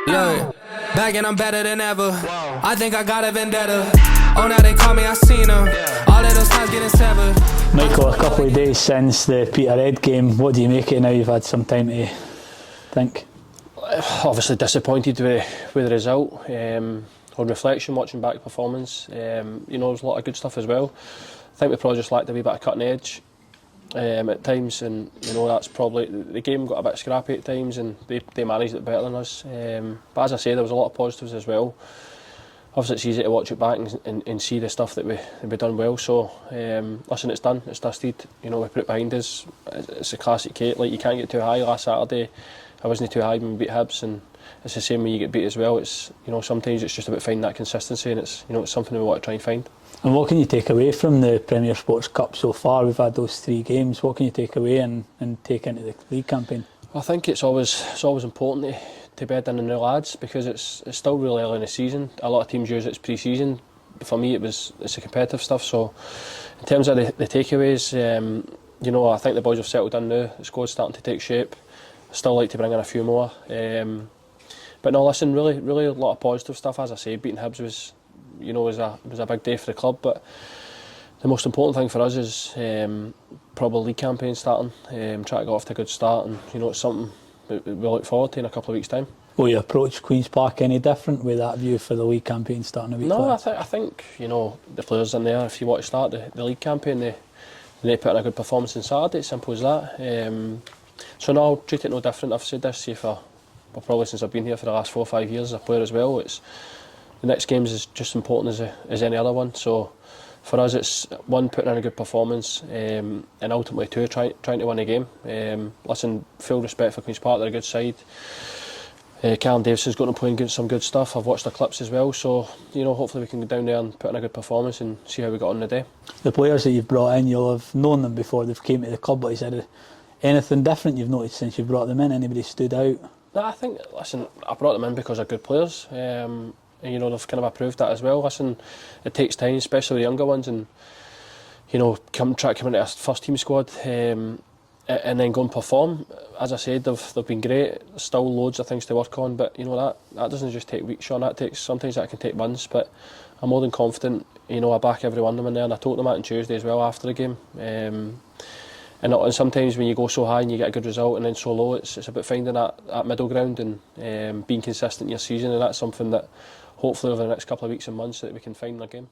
Look, back and I'm better than ever. I think I got a vendetta. Oh, now they call me, I seen them. All of those times getting severed. Michael, a couple of days since the Peterhead game, what do you make of it now you've had some time to think? Obviously disappointed with the result. On reflection, watching back the performance, there's a lot of good stuff as well. I think we probably just lacked a wee bit of cutting edge at times, and that's probably the game got a bit scrappy at times, and they managed it better than us. But as I say, there was a lot of positives as well. Obviously, it's easy to watch it back and see the stuff that we done well. So listen, it's done, it's dusted. We put it behind us. It's a classic Kate. Like, you can't get too high. Last Saturday, I wasn't too high when we beat Hibs, and it's the same when you get beat as well. It's sometimes it's just about finding that consistency, and it's something we want to try and find. And what can you take away from the Premier Sports Cup so far? We've had those 3 games. What can you take away and take into the league campaign? I think it's always important to bed in the new lads, because it's still really early in the season. A lot of teams use it as pre-season. For me, it's a competitive stuff. So in terms of the takeaways, I think the boys have settled in now. The squad's starting to take shape. I still like to bring in a few more. But no, listen, really a lot of positive stuff. As I say, beating Hibs was a big day for the club. But the most important thing for us is probably league campaign starting. Try to get off to a good start, and it's something we look forward to in a couple of weeks' time. Will you approach Queen's Park any different with that view for the league campaign starting a week later? No, I think the players in there, if you want to start the league campaign, they put in a good performance on Saturday. It's simple as that. So no, I'll treat it no different. I've said this for probably since I've been here for the last 4 or 5 years as a player as well. The next game is just as important as any other one. So for us, it's 1, putting in a good performance, and ultimately 2, trying to win a game. Listen, full respect for Queen's Park, they're a good side. Callum Davison's got to play some good stuff. I've watched the clips as well, so hopefully we can go down there and put in a good performance and see how we got on the day. The players that you've brought in, you'll have known them before they've came to the club, but is there anything different you've noticed since you've brought them in? Anybody stood out? No, I think, listen, I brought them in because they're good players. And they've kind of approved that as well. Listen, it takes time, especially the younger ones, and try to come into a first team squad and then go and perform. As I said, they've been great. There's still loads of things to work on, but that doesn't just take weeks, Sean. Sometimes that can take months, but I'm more than confident. I back every one of them in there, and I told them that on Tuesday as well after the game. And sometimes when you go so high and you get a good result and then so low, it's about finding that middle ground and being consistent in your season, and that's something that hopefully over the next couple of weeks and months that we can find in our game.